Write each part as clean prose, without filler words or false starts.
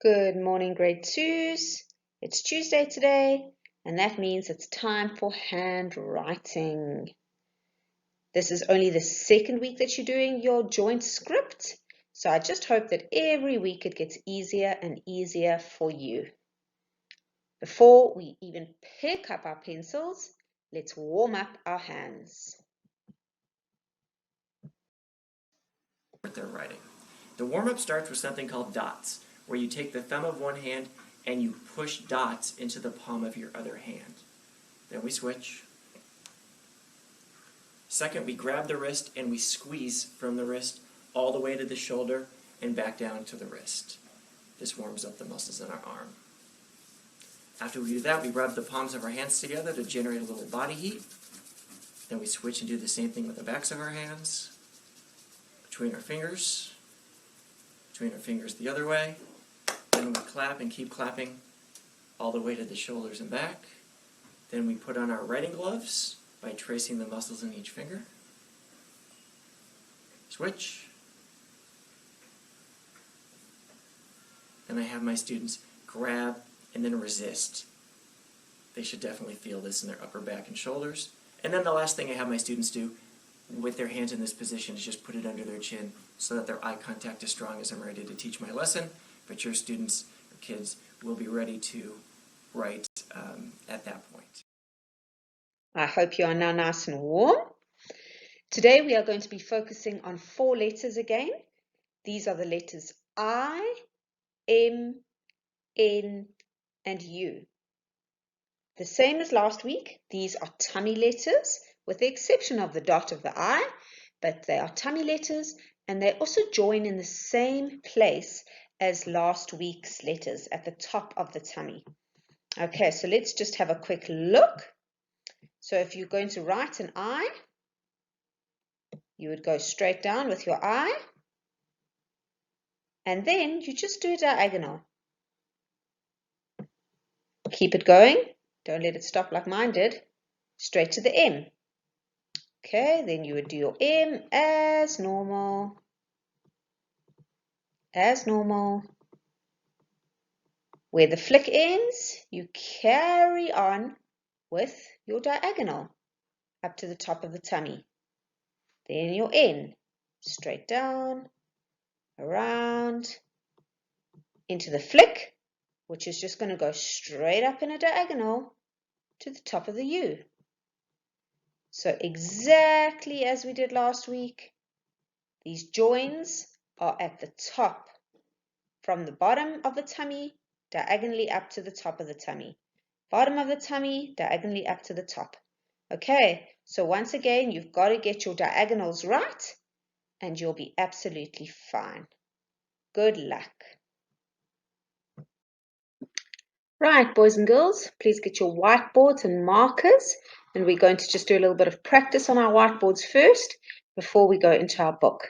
Good morning, grade twos. It's Tuesday today, and that means it's time for handwriting. This is only the second week that you're doing your joint script, so I just hope that every week it gets easier and easier for you. Before we even pick up our pencils, let's warm up our hands. Their writing. The warm-up starts with something called dots, where you take the thumb of one hand and you push dots into the palm of your other hand. Then we switch. Second, we grab the wrist and we squeeze from the wrist all the way to the shoulder and back down to the wrist. This warms up the muscles in our arm. After we do that, we rub the palms of our hands together to generate a little body heat. Then we switch and do the same thing with the backs of our hands. Between our fingers the other way. Then we clap and keep clapping all the way to the shoulders and back. Then we put on our writing gloves by tracing the muscles in each finger. Switch. Then I have my students grab and then resist. They should definitely feel this in their upper back and shoulders. And then the last thing I have my students do with their hands in this position is just put it under their chin so that their eye contact is strong as I'm ready to teach my lesson. But your students or kids will be ready to write at that point. I hope you are now nice and warm. Today we are going to be focusing on 4 letters again. These are the letters I, M, N, and U. The same as last week, these are tummy letters, with the exception of the dot of the I, but they are tummy letters, and they also join in the same place as last week's letters at the top of the tummy. Okay, so let's just have a quick look. So if you're going to write an I, you would go straight down with your I, and then you just do a diagonal. Keep it going. Don't let it stop like mine did. Straight to the M. Okay, then you would do your M as normal. As normal. Where the flick ends, you carry on with your diagonal up to the top of the tummy. Then your N. Straight down, around, into the flick, which is just going to go straight up in a diagonal to the top of the U. So exactly as we did last week, these joins are at the top, from the bottom of the tummy, diagonally up to the top of the tummy. Bottom of the tummy, diagonally up to the top. Okay, so once again, you've got to get your diagonals right, and you'll be absolutely fine. Good luck. Right, boys and girls, please get your whiteboards and markers, and we're going to just do a little bit of practice on our whiteboards first before we go into our book.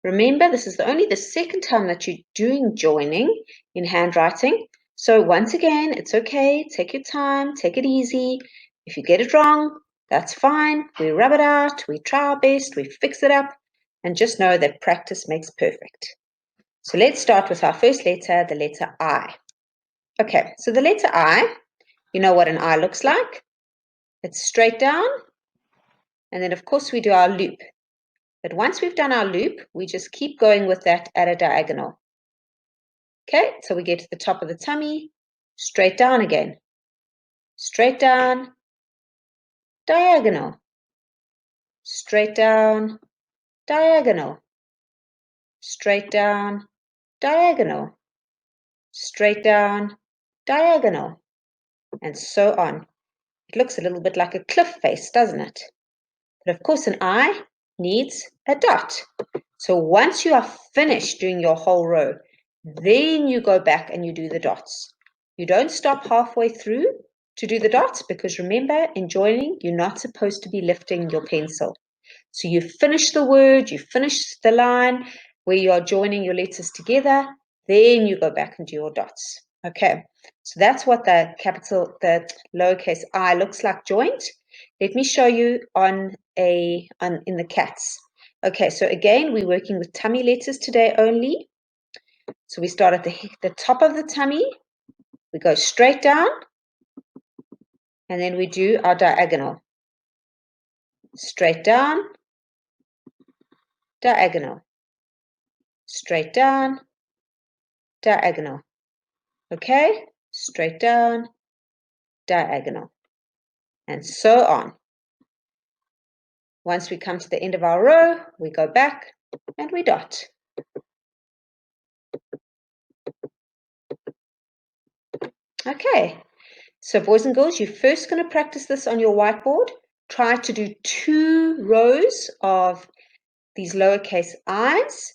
Remember, this is only the second time that you're doing joining in handwriting, so once again, it's okay, take your time, take it easy. If you get it wrong, that's fine. We rub it out, we try our best, we fix it up, and just know that practice makes perfect. So let's start with our first letter, the letter I. Okay, so the letter I, you know what an I looks like. It's straight down, and then of course we do our loop. But once we've done our loop, we just keep going with that at a diagonal. Okay, so we get to the top of the tummy, straight down again. Straight down, diagonal. Straight down, diagonal. Straight down, diagonal. Straight down, diagonal. And so on. It looks a little bit like a cliff face, doesn't it? But of course, an I needs a dot. So once you are finished doing your whole row, then you go back and you do the dots. You don't stop halfway through to do the dots because remember, in joining, you're not supposed to be lifting your pencil. So you finish the word, you finish the line where you are joining your letters together, then you go back and do your dots. Okay, so that's what the lowercase I looks like joined. Let me show you in the cats. Okay, so again, we're working with tummy letters today only. So we start at the top of the tummy, we go straight down, and then we do our diagonal. Straight down, diagonal. Straight down, diagonal. Okay? Straight down, diagonal. And so on. Once we come to the end of our row, we go back and we dot. Okay, so boys and girls, you're first going to practice this on your whiteboard. Try to do 2 rows of these lowercase i's,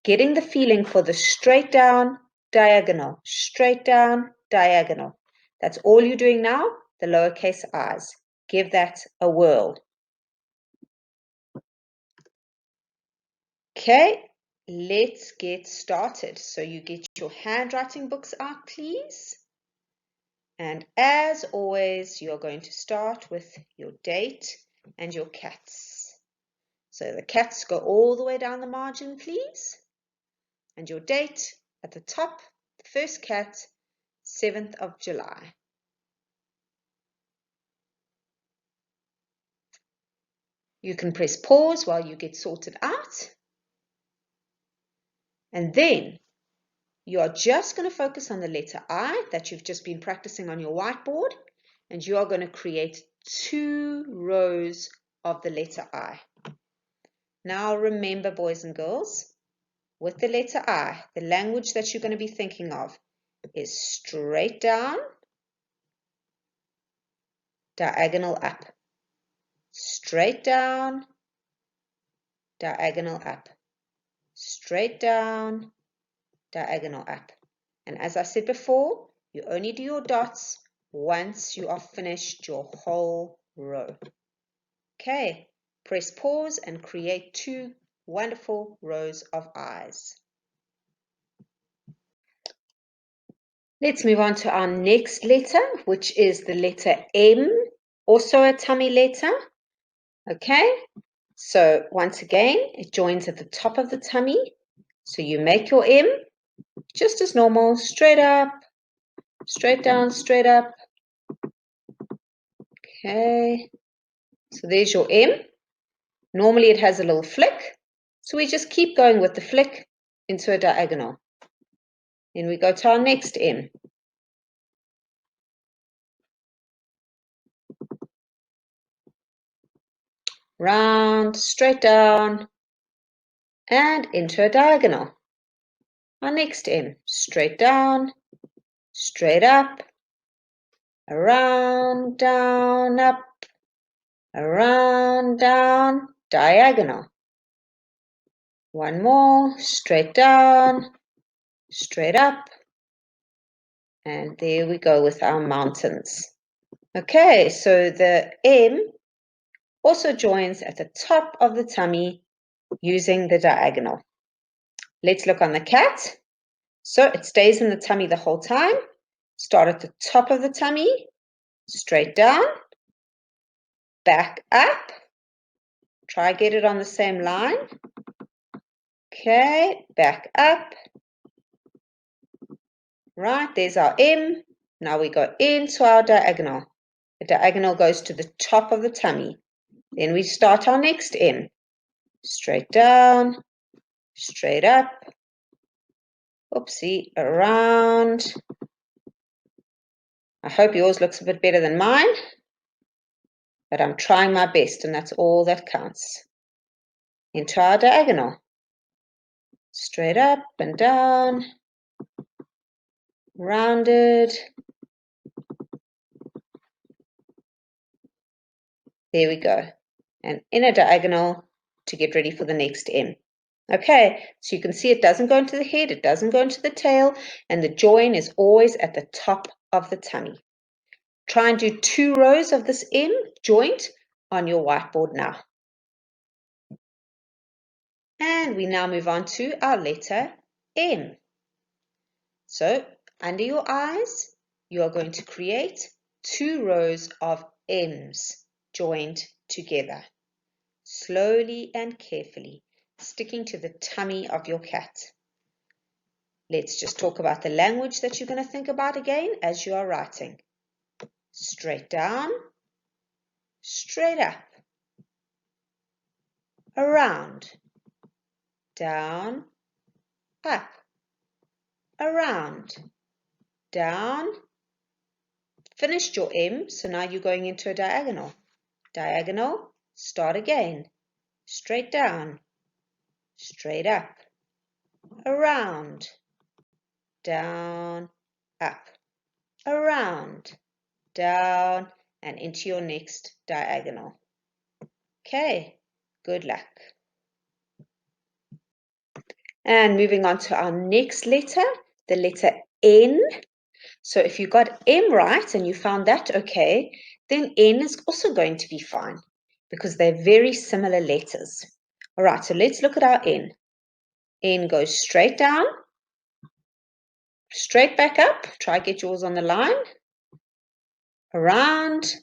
getting the feeling for the straight down, diagonal, straight down, diagonal. That's all you're doing now, the lowercase i's. Give that a whirl. Okay, let's get started. So you get your handwriting books out, please. And as always, you're going to start with your date and your cats. So the cats go all the way down the margin, please. And your date at the top, the first cat, 7th of July. You can press pause while you get sorted out. And then you are just going to focus on the letter I that you've just been practicing on your whiteboard. And you are going to create 2 rows of the letter I. Now remember, boys and girls, with the letter I, the language that you're going to be thinking of is straight down, diagonal up. Straight down, diagonal up. Straight down, diagonal up. And as I said before, you only do your dots once you are finished your whole row. Okay, press pause and create 2 wonderful rows of I's. Let's move on to our next letter, which is the letter M, also a tummy letter. Okay, so once again, it joins at the top of the tummy. So you make your M just as normal, straight up, straight down, straight up. Okay, so there's your M. Normally it has a little flick, so we just keep going with the flick into a diagonal. Then we go to our next M. Round, straight down, and into a diagonal. Our next M, straight down, straight up, around, down, up, around, down, diagonal. One more, straight down, straight up, and there we go with our mountains. Okay, so the M also joins at the top of the tummy using the diagonal. Let's look on the cat. So it stays in the tummy the whole time. Start at the top of the tummy, straight down, back up. Try get it on the same line. Okay, back up. Right, there's our M. Now we go into our diagonal. The diagonal goes to the top of the tummy. Then we start our next M. Straight down, straight up. Oopsie, around. I hope yours looks a bit better than mine, but I'm trying my best, and that's all that counts. Into our diagonal. Straight up and down. Rounded. There we go. And in a diagonal to get ready for the next M. Okay, so you can see it doesn't go into the head, it doesn't go into the tail, and the join is always at the top of the tummy. Try and do 2 rows of this M joint on your whiteboard now. And we now move on to our letter M. So under your eyes, you are going to create 2 rows of M's joined together, slowly and carefully, sticking to the tummy of your cat. Let's just talk about the language that you're going to think about again as you are writing. Straight down, straight up, around, down, up, around, down. Finished your M, so now you're going into a diagonal. Diagonal, start again. Straight down, straight up, around, down, up, around, down, and into your next diagonal. Okay, good luck. And moving on to our next letter, the letter N. So if you got M right and you found that okay, then N is also going to be fine because they're very similar letters. All right, so let's look at our N. N goes straight down, straight back up. Try get yours on the line. Around,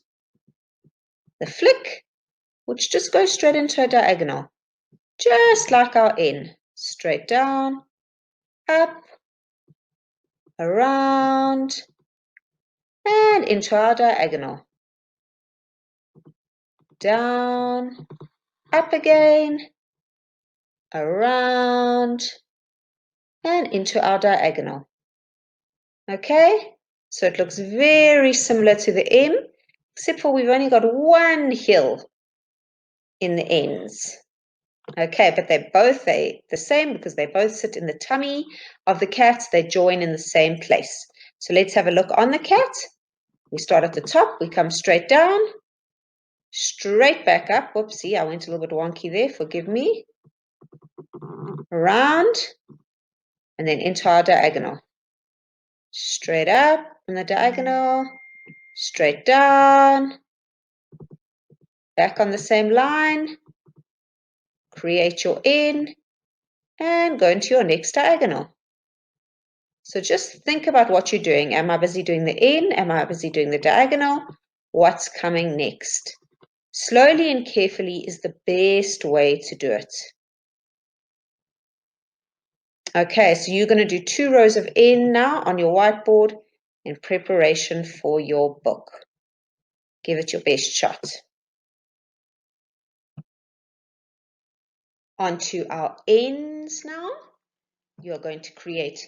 the flick, which just goes straight into a diagonal, just like our N. Straight down, up, around, and into our diagonal. Down, up again, around, and into our diagonal. Okay, so it looks very similar to the M, except for we've only got one hill in the ends. Okay, but they're both the same because they both sit in the tummy of the cat. They join in the same place. So let's have a look on the cat. We start at the top, we come straight down, straight back up. Whoopsie, I went a little bit wonky there, forgive me. Around, and then into our diagonal. Straight up on the diagonal, straight down, back on the same line, create your N, and go into your next diagonal. So just think about what you're doing. Am I busy doing the N? Am I busy doing the diagonal? What's coming next? Slowly and carefully is the best way to do it. Okay, so you're going to do 2 rows of N now on your whiteboard in preparation for your book. Give it your best shot. Onto our N's now. You are going to create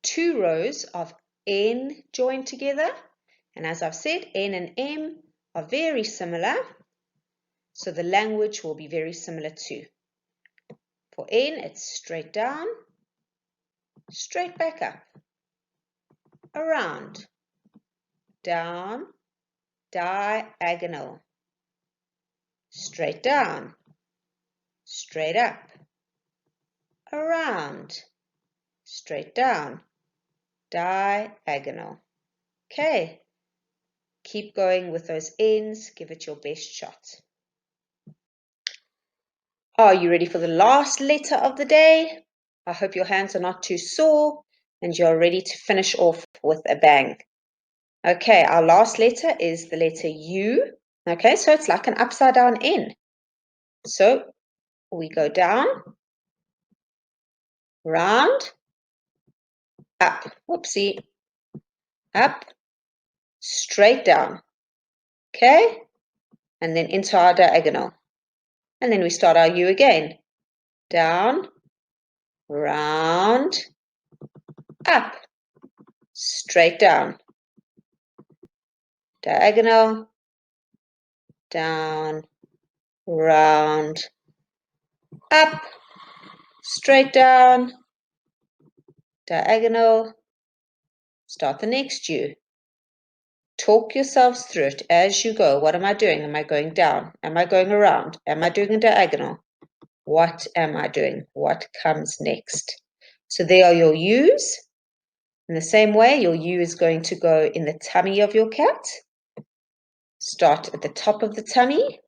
2 rows of N joined together. And as I've said, N and M are very similar. So the language will be very similar too. For N, it's straight down, straight back up, around, down, diagonal, straight down, straight up, around, straight down, diagonal. Okay, keep going with those N's, give it your best shot. Are you ready for the last letter of the day? I hope your hands are not too sore and you're ready to finish off with a bang. Okay, our last letter is the letter U. Okay, so it's like an upside down N. So we go down, round, up, whoopsie, up, straight down. Okay, and then into our diagonal. And then we start our U again. Down, round, up, straight down, diagonal, down, round, up, straight down, diagonal, start the next U. Talk yourselves through it as you go. What am I doing? Am I going down? Am I going around? Am I doing a diagonal? What am I doing? What comes next? So there are your U's. In the same way, your U is going to go in the tummy of your cat. Start at the top of the tummy,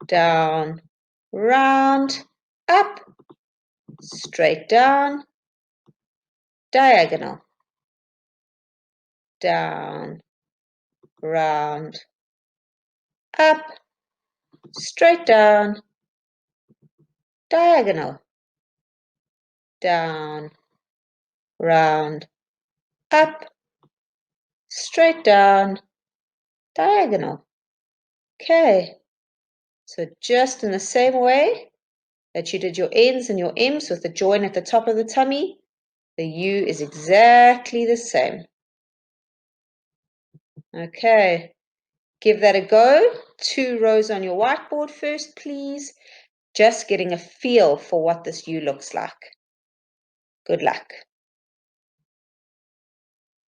down, round, up, straight down, diagonal, down, round, up, straight down, diagonal, down, round, up, straight down, diagonal. Okay, so just in the same way that you did your N's and your M's with the join at the top of the tummy, the U is exactly the same. Okay, give that a go. 2 rows on your whiteboard first, please. Just getting a feel for what this U looks like. Good luck.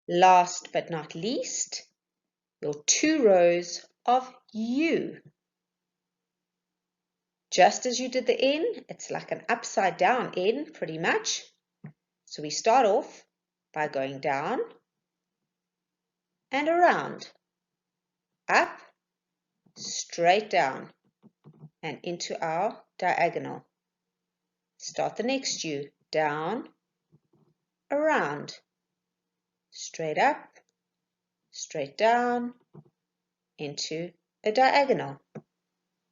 Last but not least, your 2 rows of U. Just as you did the N, it's like an upside down N pretty much. So we start off by going down and around, up, straight down, and into our diagonal. Start the next U, down, around, straight up, straight down, into a diagonal,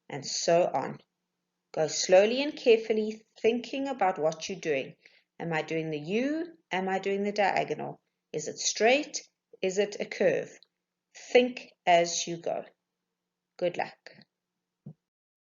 and so on. Go slowly and carefully, thinking about what you're doing. Am I doing the U? Am I doing the diagonal? Is it straight? Is it a curve? Think as you go. Good luck.